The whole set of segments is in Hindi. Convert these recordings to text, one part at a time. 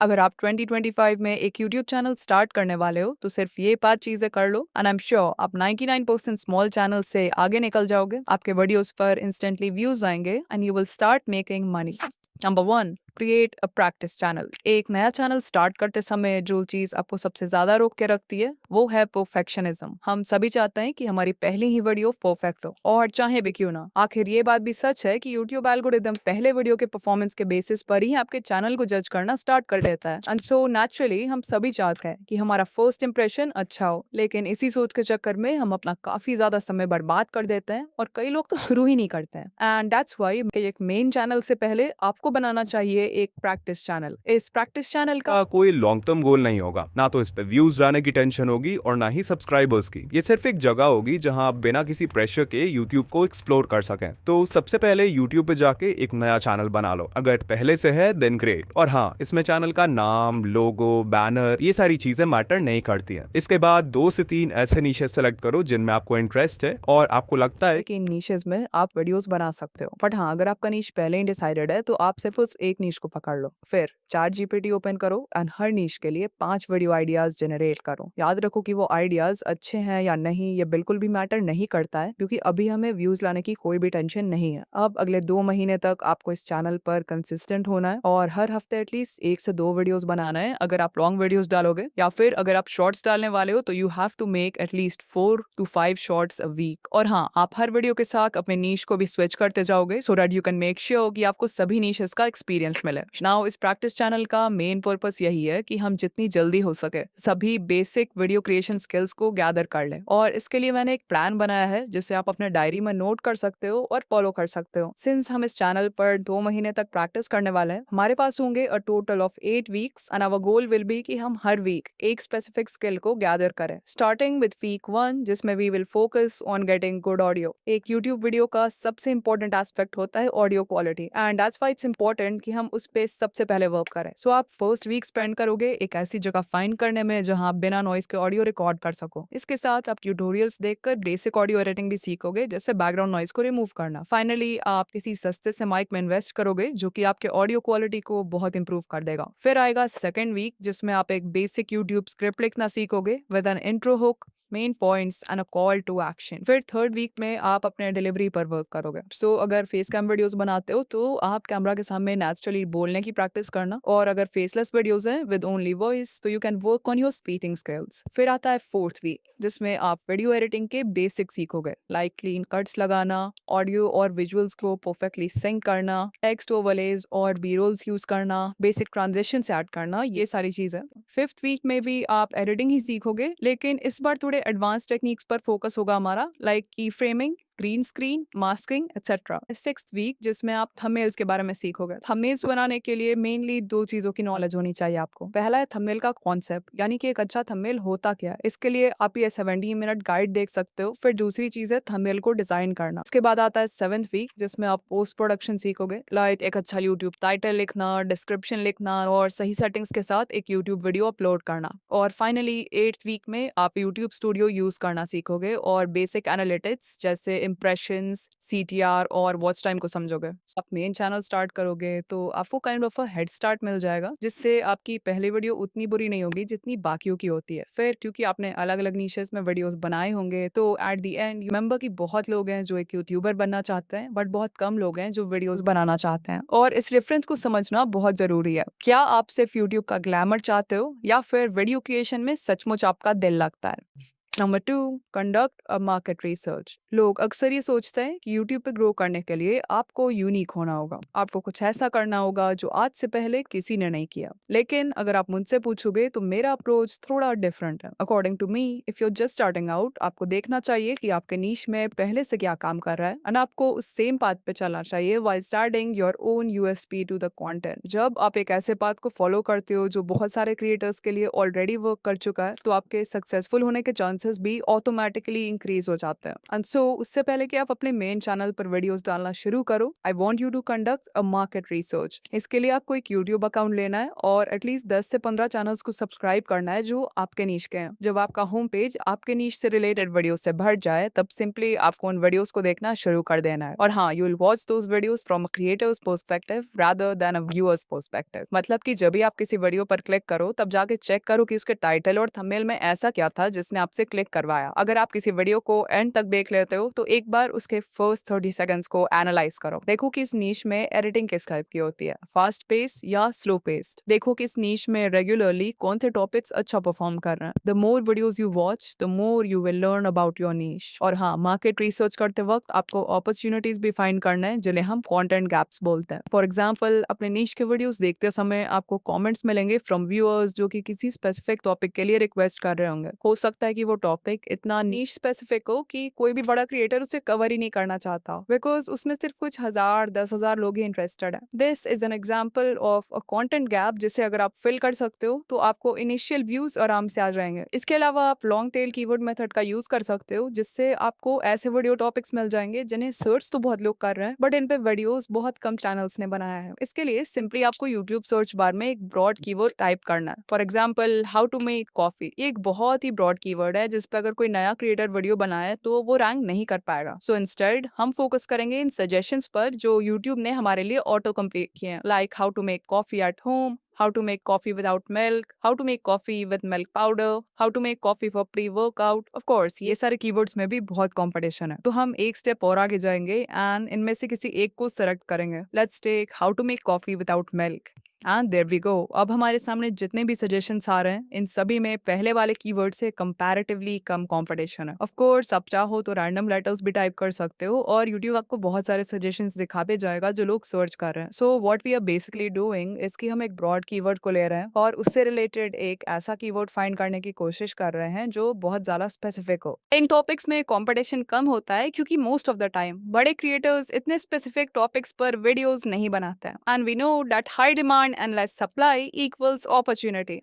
अगर आप 2025 में एक यूट्यूब चैनल स्टार्ट करने वाले हो तो सिर्फ ये 5 चीजें कर लो एंड आई एम श्योर आप 99% स्मॉल चैनल से आगे निकल जाओगे। आपके वीडियोस पर इंस्टेंटली व्यूज आएंगे and you will start making money. Number 1, create a practice channel. एक नया चैनल स्टार्ट करते समय जो चीज आपको सबसे ज्यादा रोक के रखती है वो है परफेक्शनिज्म। हम सभी चाहते हैं कि हमारी पहली ही वीडियो परफेक्ट हो, और चाहे भी क्यों ना। आखिर ये बात भी सच है कि यूट्यूब एल्गोरिदम पहले वीडियो के परफॉर्मेंस के बेसिस पर ही आपके चैनल को जज करना स्टार्ट कर देता है। एंड सो नेचुरली हम सभी चाहते हैं कि हमारा फर्स्ट इंप्रेशन अच्छा हो, लेकिन इसी सोच के चक्कर में हम अपना काफी ज्यादा समय बर्बाद कर देते हैं और कई लोग तो शुरू ही नहीं करते हैं। एंड दैट्स व्हाई एक मेन चैनल से पहले आपको बनाना चाहिए एक प्रैक्टिस चैनल। इस प्रैक्टिस चैनल का कोई लॉन्ग टर्म गोल नहीं होगा, ना तो इस पे व्यूज लाने की टेंशन होगी और ना ही सब्सक्राइबर्स की। ये सिर्फ एक जगह होगी जहां आप बिना किसी प्रेशर के यूट्यूब को एक्सप्लोर कर सकें। तो सबसे पहले यूट्यूब पे जाके एक नया चैनल बना लो। अगर पहले से है देन ग्रेट। और हाँ, इसमें चैनल का नाम, लोगो, बैनर, ये सारी चीजें मैटर नहीं करती हैं। इसके बाद 2 से 3 ऐसे नीशेस सेलेक्ट करो जिनमें आपको इंटरेस्ट है और आपको लगता है कि इन नीशेस में आप वीडियोस बना सकते हो। बट हाँ, अगर आपका नीश पहले ही डिसाइडेड है तो आप सिर्फ उस एक नीश को पकड़ लो। फिर चैट जीपीटी ओपन करो एंड हर नीश के लिए 5 वीडियो आइडियाज जनरेट करो। याद रखो कि वो आइडियाज अच्छे हैं या नहीं ये बिल्कुल भी मैटर नहीं करता है, क्योंकि अभी हमें व्यूज लाने की कोई भी टेंशन नहीं है। अब अगले 2 महीने तक आपको इस चैनल पर कंसिस्टेंट होना है और हर हफ्ते एटलीस्ट 1 से 2 वीडियोस बनाना है। अगर आप लॉन्ग वीडियोस डालोगे या फिर अगर आप शॉर्ट्स डालने वाले हो तो you have to make at least 4 to 5 shorts a week. और हाँ, आप हर वीडियो के साथ अपने नीश को भी स्विच करते जाओगे so that you can make sure कि आपको सभी नीशेस का एक्सपीरियंस मिले। नाउ इस प्रैक्टिस चैनल का मेन पर्पस यही है कि हम जितनी जल्दी हो सके सभी बेसिक वीडियो क्रिएशन स्किल्स को गैदर कर लें। और इसके लिए मैंने एक प्लान बनाया है जिसे आप अपने डायरी में नोट कर सकते हो और फॉलो कर सकते हो। सिंस हम इस चैनल पर 2 महीने तक प्रैक्टिस करने वाले हैं, हमारे पास होंगे a total of 8 weeks and our goal will be कि हम हर वीक एक स्पेसिफिक स्किल को गैदर करें, स्टार्टिंग विद वीक 1 जिसमें we will focus on getting good audio. एक यूट्यूब वीडियो का सबसे इंपॉर्टेंट एस्पेक्ट होता है audio quality and that's why it's important कि हम उस पे सबसे पहले वर्क करें। सो आप फर्स्ट वीक स्पेंड करोगे एक ऐसी जगह फाइंड करने में जहां आप बिना नॉइस के ऑडियो रिकॉर्ड कर सको। इसके साथ आप ट्यूटोरियल्स देखकर बेसिक ऑडियो एडिटिंग भी सीखोगे, जैसे बैकग्राउंड नॉइस को रिमूव करना। फाइनली आप किसी सस्ते से माइक में इन्वेस्ट करोगे जो कि आपके ऑडियो क्वालिटी को बहुत इंप्रूव कर देगा। फिर आएगा सेकंड वीक जिसमें आप एक बेसिक यूट्यूब स्क्रिप्ट लिखना सीखोगे with an intro hook, main points and a call to action. फिर थर्ड वीक में आप अपने डिलीवरी पर वर्क करोगे। सो अगर फेस कैम वीडियोस बनाते हो तो आप कैमरा के सामने नेचुरली बोलने की प्रैक्टिस करना, और अगर फेसलेस वीडियोस हैं विद ओनली वॉइस तो you can work on your speaking skills. फिर आता है फोर्थ वीक जिसमें आप वीडियो एडिटिंग के बेसिक सीखोगे, लाइक क्लीन कट्स लगाना, ऑडियो और विजुअल्स को परफेक्टली सिंक करना, टेक्स्ट ओवरलेज और बी रोल्स यूज करना, बेसिक ट्रांजिशंस ऐड करना, ये सारी चीजें। फिफ्थ वीक में भी आप एडिटिंग ही सीखोगे, लेकिन इस बार थोड़े एडवांस टेक्निक्स पर फोकस होगा हमारा, लाइक की framing, green screen, masking etcetera. Sixth week जिसमें आप थंबनेल्स के बारे में सीखोगे। थंबनेल्स बनाने के लिए मेनली 2 चीजों की नॉलेज होनी चाहिए आपको। पहला है थंबनेल का कॉन्सेप्ट, यानी कि एक अच्छा थंबनेल होता क्या है। इसके लिए आप ये 70 मिनट गाइड देख सकते हो। फिर दूसरी चीज है थंबनेल को डिजाइन करना। इसके बाद आता है 7th वीक जिसमें आप पोस्ट प्रोडक्शन सीखोगे, लाइक एक अच्छा यूट्यूब टाइटल लिखना, डिस्क्रिप्शन लिखना और सही सेटिंग्स के साथ एक यूट्यूब वीडियो अपलोड करना। और फाइनली 8th वीक में आप यूट्यूब स्टूडियो यूज करना सीखोगे और बेसिक एनालिटिक्स जैसे इम्प्रेशंस, सीटीआर और वॉच टाइम को समझोगे। आप मेन चैनल स्टार्ट करोगे तो आपको kind of a head start मिल जाएगा, जिससे आपकी पहली वीडियो उतनी बुरी नहीं होगी जितनी बाकियों की होती है। फिर क्योंकि आपने अलग अलग नीशेस में वीडियोस बनाए होंगे तो एट द एंड रिमेंबर कि बहुत लोग हैं जो एक यूट्यूबर बनना चाहते हैं, बट बहुत कम लोग हैं जो वीडियोस बनाना चाहते हैं, और इस रेफरेंस को समझना बहुत जरूरी है। क्या आप सिर्फ यूट्यूब का ग्लैमर चाहते हो या फिर वीडियो क्रिएशन में सचमुच आपका दिल लगता है? Number 2, conduct a market research. लोग अक्सर ये सोचते हैं कि यूट्यूब पे ग्रो करने के लिए आपको यूनिक होना होगा, आपको कुछ ऐसा करना होगा जो आज से पहले किसी ने नहीं किया। लेकिन अगर आप मुझसे पूछोगे तो मेरा अप्रोच थोड़ा डिफरेंट है। According to me, if you just starting out, आपको देखना चाहिए कि आपके नीश में पहले से क्या काम कर रहा है एंड आपको उस सेम पाथ पे चलना चाहिए while starting your own USP to the content. जब आप एक ऐसे पाथ को फॉलो करते हो जो बहुत सारे क्रिएटर्स के लिए ऑलरेडी वर्क कर चुका है, तो आपके सक्सेसफुल होने के चांसेस चांसेस भी ऑटोमेटिकली इंक्रीज हो जाते हैं। एंड सो उससे पहले कि आप अपने मेन चैनल पर वीडियोस डालना शुरू करो, I want you to conduct a market research. इसके लिए आपको एक यूट्यूब अकाउंट लेना है और एटलीस्ट 10 से 15 चैनल्स को सब्सक्राइब करना है जो आपके नीश के हैं। जब आपका होम पेज आपके नीश से रिलेटेड वीडियो से भर जाए तब सिंपली आपको उन वीडियोस को देखना शुरू कर देना है। और हाँ, you will watch those videos from a creators perspective rather than a viewers perspective. मतलब कि जब भी आप किसी वीडियो पर क्लिक करो तब जाके चेक करो कि उसके टाइटल और थंबनेल में ऐसा क्या था जिसने आपसे क्लिक करवाया। अगर आप किसी वीडियो को एंड तक देख लेते हो तो एक बार उसके फर्स्ट 30 सेकंड्स को एनालाइज करो। देखो कि इस नीश में एडिटिंग किस टाइप की होती है, फास्ट पेस या स्लो पेस्ड। देखो कि इस नीश में रेगुलरली कौन से टॉपिक्स अच्छा परफॉर्म कर रहे हैं। The more videos you watch the more you will learn about your niche. और हाँ, मार्केट रिसर्च करते वक्त आपको अपॉर्चुनिटीज भी फाइंड करना है जिन्हें हम कंटेंट गैप्स बोलते हैं। फॉर एग्जांपल, अपने नीश के वीडियोस देखते समय आपको कमेंट्स मिलेंगे फ्रॉम व्यूअर्स जो कि किसी स्पेसिफिक टॉपिक के लिए रिक्वेस्ट कर रहे होंगे। हो सकता है कि वो टॉपिक इतना नीश स्पेसिफिक हो कि कोई भी बड़ा क्रिएटर उसे कवर ही नहीं करना चाहता बिकॉज उसमें सिर्फ कुछ 1000-10,000 लोग ही इंटरेस्टेड है। This is an example of a content gap जिसे अगर आप फिल कर सकते हो तो आपको इनिशियल व्यूज आराम से आ जाएंगे। इसके अलावा आप लॉन्ग टेल कीवर्ड मेथड का यूज कर सकते हो जिससे आपको ऐसे वीडियो टॉपिक्स मिल जाएंगे जिन्हें सर्च तो बहुत लोग कर रहे हैं बट इन पे वीडियोस बहुत कम चैनल्स ने बनाया है। इसके लिए सिंपली आपको यूट्यूब सर्च बार में एक ब्रॉड कीवर्ड टाइप करना है। For example, how to make coffee. ये एक बहुत ही ब्रॉड कीवर्ड है जिस पे अगर कोई नया क्रिएटर वीडियो बनाए तो वो रैंक नहीं कर पाएगा। सो इंस्टेड हम फोकस करेंगे इन सजेशंस पर जो यूट्यूब ने हमारे लिए ऑटो कंप्लीट किए हैं, like how to make coffee at home, how to make coffee without milk, how to make coffee with milk powder, how to make coffee for pre-workout। Of course, ये सारे keywords में भी बहुत competition है। तो हम एक step और आगे जाएंगे and इनमें से किसी एक को select करेंगे। Let's take how to make coffee without milk। And there we go. अब हमारे सामने जितने भी सजेशंस आ रहे हैं इन सभी में पहले वाले कीवर्ड से कंपैरेटिवली कम कंपटीशन है। ऑफ कोर्स आप चाहो तो रैंडम लेटर्स भी टाइप कर सकते हो और यूट्यूब आपको बहुत सारे सजेशंस दिखाते जाएगा जो लोग सर्च कर रहे हैं। So what we are basically doing is कि हम एक ब्रॉड कीवर्ड को ले रहे हैं और उससे रिलेटेड एक ऐसा कीवर्ड फाइंड करने की कोशिश कर रहे हैं जो बहुत ज्यादा स्पेसिफिक हो। इन टॉपिक्स में कंपटीशन कम होता है क्योंकि मोस्ट ऑफ द टाइम बड़े क्रिएटर्स इतने स्पेसिफिक टॉपिक्स पर वीडियोस नहीं बनाते हैं and we know that high demand and less supply equals opportunity।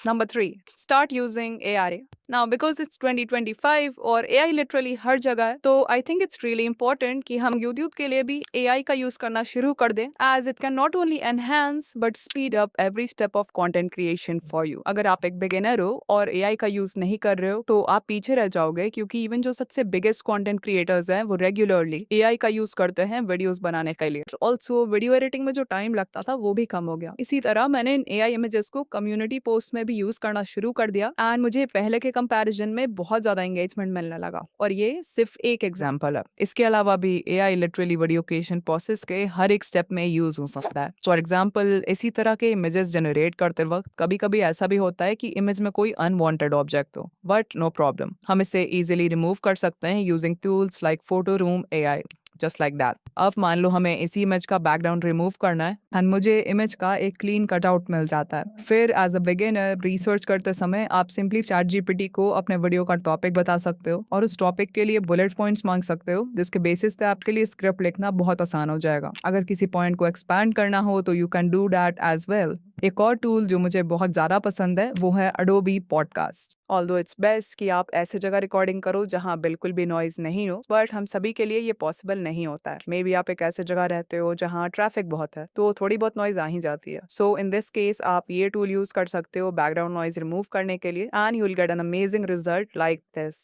Number 3, start using AI। Now because it's 2025 और AI लिटरली हर जगह है तो I think it's really important कि हम YouTube के लिए भी AI का यूज करना शुरू कर दें as it can not only enhance but speed up every step of content creation for you. अगर आप एक बिगिनर हो और AI का यूज नहीं कर रहे हो तो आप पीछे रह जाओगे क्योंकि इवन जो सबसे बिगेस्ट कंटेंट क्रिएटर्स हैं वो रेगुलरली AI का यूज करते हैं वीडियोस बनाने के लिए। ऑल्सो वीडियो एडिटिंग में जो टाइम लगता था वो भी कम हो गया। इसी तरह मैंने इन AI इमेजेस को कम्युनिटी पोस्ट में भी यूज करना शुरू कर दिया एंड मुझे पहले के कंपैरिजन में बहुत ज्यादा एंगेजमेंट मिलने लगा। और ये सिर्फ एक एग्जांपल है, इसके अलावा भी AI literally video creation process के हर एक स्टेप में यूज हो सकता है। फॉर एग्जांपल, इसी तरह के इमेजेस जनरेट करते वक्त कभी कभी ऐसा भी होता है कि इमेज में कोई अनवांटेड ऑब्जेक्ट हो बट नो प्रॉब्लम, हम इसे इजीली रिमूव कर सकते हैं using tools like photo room AI। Just like that. अब मान लो हमें इसी इमेज का बैकग्राउंड रिमूव करना है एंड मुझे इमेज का एक क्लीन कटआउट मिल जाता है। फिर एज अ बिगिनर रिसर्च करते समय आप सिंपली चैट जीपीटी को अपने वीडियो का टॉपिक बता सकते हो और उस टॉपिक के लिए बुलेट पॉइंट्स मांग सकते हो जिसके बेसिस पे आपके लिए स्क्रिप्ट लिखना बहुत आसान हो जाएगा। अगर किसी पॉइंट को एक्सपैंड करना हो तो you can do that as well. एक और टूल जो मुझे बहुत ज़्यादा पसंद है वो है Adobe podcast. Although it's best कि आप ऐसे जगह रिकॉर्डिंग करो जहाँ बिल्कुल भी नॉइज नहीं हो बट हम सभी के लिए ये पॉसिबल नहीं होता है। मे बी आप एक ऐसे जगह रहते हो जहाँ ट्रैफिक बहुत है तो थोड़ी बहुत नॉइज आ ही जाती है। सो इन दिस केस आप ये टूल यूज कर सकते हो बैकग्राउंड नॉइज रिमूव करने के लिए and you will get an amazing result like this.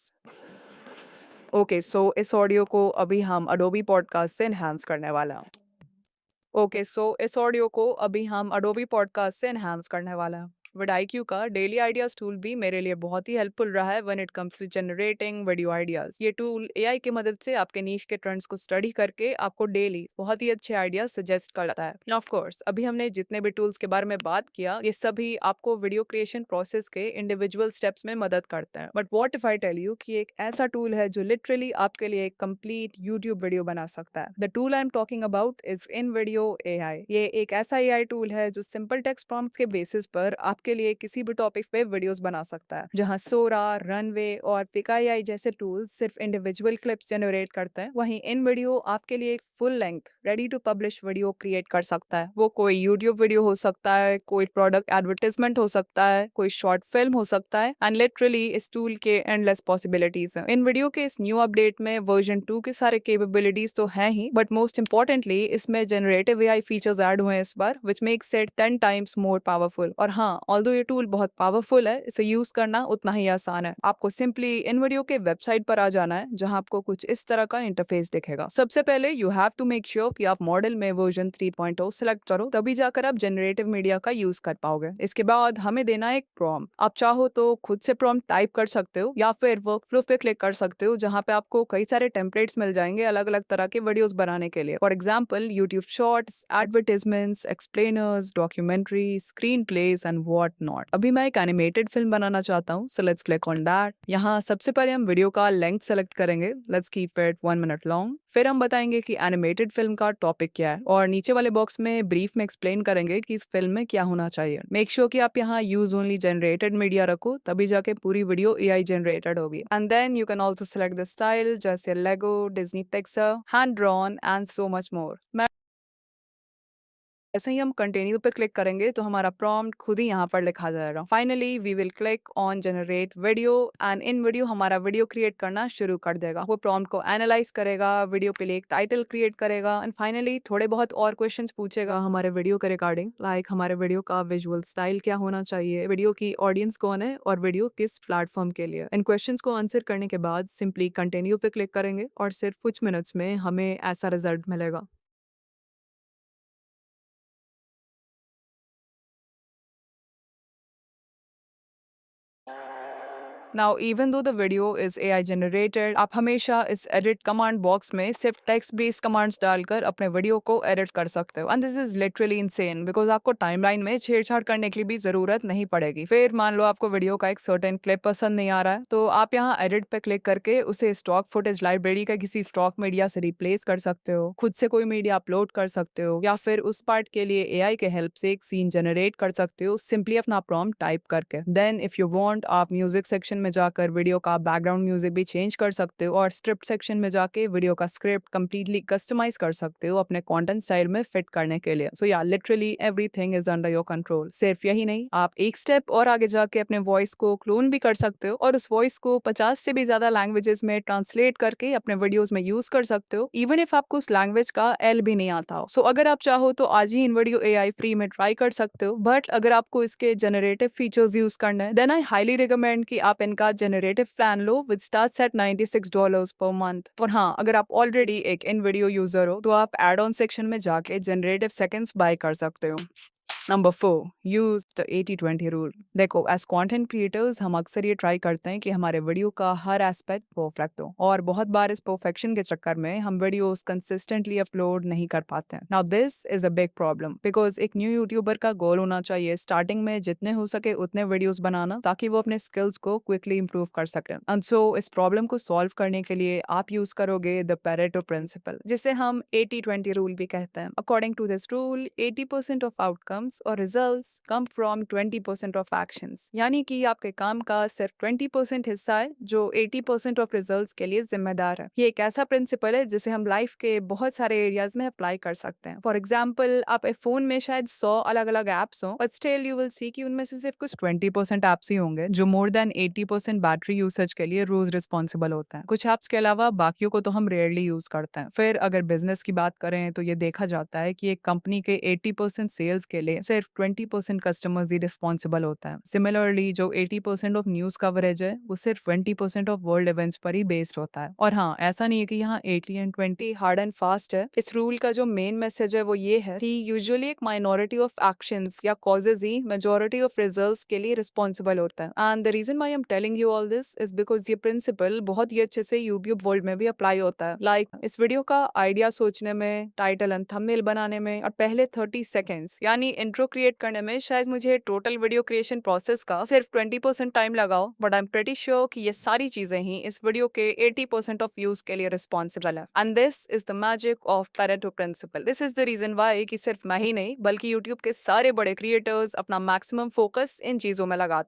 Okay, so इस ऑडियो को अभी हम अडोबी पॉडकास्ट से एनहांस करने वाला हैं। ओके, सो इस ऑडियो को अभी हम अडोबी पॉडकास्ट से एनहांस करने वाला है। विडाईक्यू का डेली आइडियाज टूल भी मेरे लिए बहुत ही हेल्पफुल रहा है when it comes to generating video ideas. ये टूल एआई की मदद से आपके नीश के ट्रेंड्स को स्टडी करके आपको डेली बहुत ही अच्छे आइडियाज सजेस्ट करता है। नाउ ऑफ कोर्स अभी हमने जितने भी टूल्स के बारे में बात किया ये सभी आपको वीडियो क्रिएशन प्रोसेस के इंडिविजुअल स्टेप्स में मदद करते हैं। But what if I tell you कि एक ऐसा टूल है जो लिटरली आपके लिए एक कंप्लीट यूट्यूब वीडियो बना सकता है। The tool I am talking about is in video AI। ये एक ऐसा AI टूल है जो सिंपल टेक्स्ट प्रॉम्प्ट्स के बेसिस पर आपके के लिए किसी भी टॉपिक पे वीडियोस बना सकता है, जहां सोरा, रनवे और पिकाई जैसे टूल्स सिर्फ इंडिविजुअल क्लिप्स जनरेट करते हैं, वहीं इन वीडियो आपके लिए एक full length ready to publish video create कर सकता है। वो कोई यूट्यूब वीडियो हो सकता है, कोई प्रोडक्ट एडवर्टाइजमेंट हो सकता है, कोई शॉर्ट फिल्म हो सकता है, एंड लिटरली इस टूल के एंडलेस पॉसिबिलिटीज हैं। इन वीडियो के इस न्यू अपडेट में वर्जन 2 के सारे कैपेबिलिटीज तो हैं ही, बट मोस्ट इंपॉर्टेंटली इसमें जनरेटिव एआई फीचर्स ऐड हुए हैं इस बार, which makes it 10 times more powerful. और हाँ, ऑल्दो ये टूल बहुत पावरफुल है, इसे यूज करना उतना ही आसान है। आपको सिंपली इन वीडियो के वेबसाइट पर आ जाना है, जहां आपको कुछ इस तरह का इंटरफेस दिखेगा। सबसे पहले you have to make sure कि आप मॉडल में वर्जन 3.0 सेलेक्ट करो, तभी जाकर आप जनरेटिव मीडिया का यूज कर पाओगे। इसके बाद हमें देना है एक प्रॉम्प्ट। आप चाहो तो खुद से प्रॉम्प्ट टाइप कर सकते हो या फिर वर्कफ्लो पे क्लिक कर सकते हो, जहां पे आपको कई सारे टेम्पलेट्स मिल जाएंगे अलग अलग तरह के वीडियोस बनाने के लिए। For example YouTube shorts, advertisements, explainers, documentary, screen plays and what not. अभी मैं एक एनिमेटेड फिल्म बनाना चाहता हूँ, so let's click on that. यहाँ सबसे पहले हम वीडियो का लेंथ सेलेक्ट करेंगे, let's keep it 1 minute long. फिर हम बताएंगे कि एनिमेटेड फिल्म का टॉपिक क्या है, और नीचे वाले बॉक्स में ब्रीफ में एक्सप्लेन करेंगे कि इस फिल्म में क्या होना चाहिए। मेक श्योर कि आप यहाँ यूज ओनली जनरेटेड मीडिया रखो, तभी जाके पूरी वीडियो एआई जनरेटेड होगी। And then you can also select the style, जैसे Lego, Disney Pixar, hand drawn and so much more. जैसे ही हम कंटिन्यू पे क्लिक करेंगे तो हमारा प्रॉम्प्ट खुद ही यहाँ पर लिखा जाएगा। Finally we will click on generate video, and in video हमारा वीडियो क्रिएट करना शुरू कर देगा। वो प्रॉम्प्ट को एनालाइज करेगा, वीडियो के लिए एक टाइटल क्रिएट करेगा, एंड फाइनली थोड़े बहुत और क्वेश्चंस पूछेगा हमारे वीडियो के रिगार्डिंग, लाइक हमारे वीडियो का विजुअल स्टाइल क्या होना चाहिए, वीडियो की ऑडियंस कौन है, और वीडियो किस प्लेटफॉर्म के लिए। इन क्वेश्चंस को आंसर करने के बाद सिंपली कंटिन्यू पे क्लिक करेंगे और सिर्फ कुछ मिनट्स में हमें ऐसा रिजल्ट मिलेगा। Now, even though the video is AI generated, आप हमेशा इस edit command box में सिर्फ text based commands डालकर अपने वीडियो को edit कर सकते हो। And this is literally insane because आपको timeline में छेड़छाड़ करने की भी जरूरत नहीं पड़ेगी। फिर मान लो आपको वीडियो का एक certain clip पसंद नहीं आ रहा है, तो आप यहाँ edit पे क्लिक करके उसे stock footage library का किसी stock मीडिया से replace कर सकते हो, खुद से कोई मीडिया अपलोड कर सकते हो, या फिर उस पार्ट के लिए AI के हेल्प से एक सीन जनरेट कर सकते हो सिंपली अपना प्रॉम्प्ट टाइप करके। देन इफ यू वांट, आप म्यूजिक सेक्शन में जाकर वीडियो का बैकग्राउंड म्यूजिक भी चेंज कर सकते हो, और स्क्रिप्ट सेक्शन में जाके वीडियो का स्क्रिप्ट कंप्लीटली कस्टमाइज कर सकते हो अपने कंटेंट स्टाइल में फिट करने के लिए। सो या literally everything is under your control. सिर्फ यही नहीं, आप एक स्टेप और आगे जाके अपने वॉइस को क्लोन भी कर सकते हो, और उस वॉइस को 50 से भी ज्यादा लैंग्वेजेस में ट्रांसलेट करके अपने वीडियोस में यूज कर सकते हो, इवन इफ आपको उस लैंग्वेज का एल भी नहीं आता हो। सो अगर आप चाहो तो आज ही इन वीडियो एआई फ्री में ट्राई कर सकते हो, बट अगर आपको इसके जनरेटिव फीचर्स यूज करना है, देन आई हाईली रिकमेंड कि आप इनका generative plan low with starts at $96 per month. और हाँ, अगर आप ऑलरेडी एक इन वीडियो यूजर हो तो आप एड ऑन सेक्शन में जाके जनरेटिव सेकंड्स बाय कर सकते हो। Number 4, use the 80-20 rule. देखो, एज कंटेंट क्रिएटर्स हम अक्सर ये ट्राई करते हैं कि हमारे वीडियो का हर एस्पेक्ट परफेक्ट हो, और बहुत बार इस परफेक्शन के चक्कर में हम वीडियोस कंसिस्टेंटली अपलोड नहीं कर पाते हैं। Now this is a big problem because एक न्यू यूट्यूबर का गोल होना चाहिए स्टार्टिंग में जितने हो सके उतने वीडियोस बनाना, ताकि वो अपने स्किल्स को क्विकली इंप्रूव कर सके। एंड सो इस प्रॉब्लम को सॉल्व करने के लिए आप यूज करोगे द पेरेटो प्रिंसिपल, जिसे हम 80-20 रूल भी कहते हैं। According to this rule, 80% of outcomes और results come from 20% of actions. यानी कि आपके काम का सिर्फ 20% हिस्सा है जो 80% ऑफ रिजल्ट्स के लिए जिम्मेदार है। ये एक ऐसा प्रिंसिपल है जिसे हम लाइफ के बहुत सारे एरियाज में अप्लाई कर सकते हैं। फॉर एग्जाम्पल, आप फोन में शायद 100 अलग अलग एप्स हो, but still you will see कि उनमें से सिर्फ कुछ 20% एप्स ही होंगे जो मोर देन 80% बैटरी यूसेज के लिए रोज रिस्पॉन्सिबल होता है। कुछ एप्स के अलावा बाकियों को तो हम रेयरली यूज करते हैं। फिर अगर बिजनेस की बात करें तो ये देखा जाता है कि एक कंपनी के 80% सेल्स के लिए सिर्फ 20% कस्टमर्स ही रिस्पॉन्सिबल होता है। सिमिलरली, जो 80% ऑफ न्यूज कवरेज है वो सिर्फ 20% ऑफ वर्ल्ड इवेंट्स पर ही बेस्ड होता है। और हाँ, ऐसा नहीं है कि यहाँ 80 एंड 20 हार्ड एंड फास्ट है। इस रूल का जो मेन मैसेज है वो ये है कि यूजुअली एक माइनॉरिटी ऑफ एक्शंस या कॉजेज ही मेजॉरिटी ऑफ रिजल्ट्स के लिए रिस्पॉन्सिबल होता है। And the reason why I am telling you all this is because ये प्रिंसिपल बहुत ही अच्छे से यूट्यूब वर्ल्ड में भी अप्लाई होता है। लाइक इस वीडियो का आइडिया सोचने में, टाइटल एंड थंबनेल बनाने में, और पहले 30 सेकेंड्स यानी इंट्रो क्रिएट करने में शायद मुझे समझे टोटल वीडियो क्रिएशन प्रोसेस का सिर्फ 20% टाइम लगाओ, but I am pretty sure कि ये सारी चीजें ही इस वीडियो के 80% ऑफ व्यूज के लिए रिस्पॉन्सिबल है। And this is the magic of Pareto principle. This is the reason why कि सिर्फ मैं ही नहीं बल्कि यूट्यूब के सारे बड़े क्रिएटर्स अपना मैक्सिमम फोकस इन चीजों में लगाते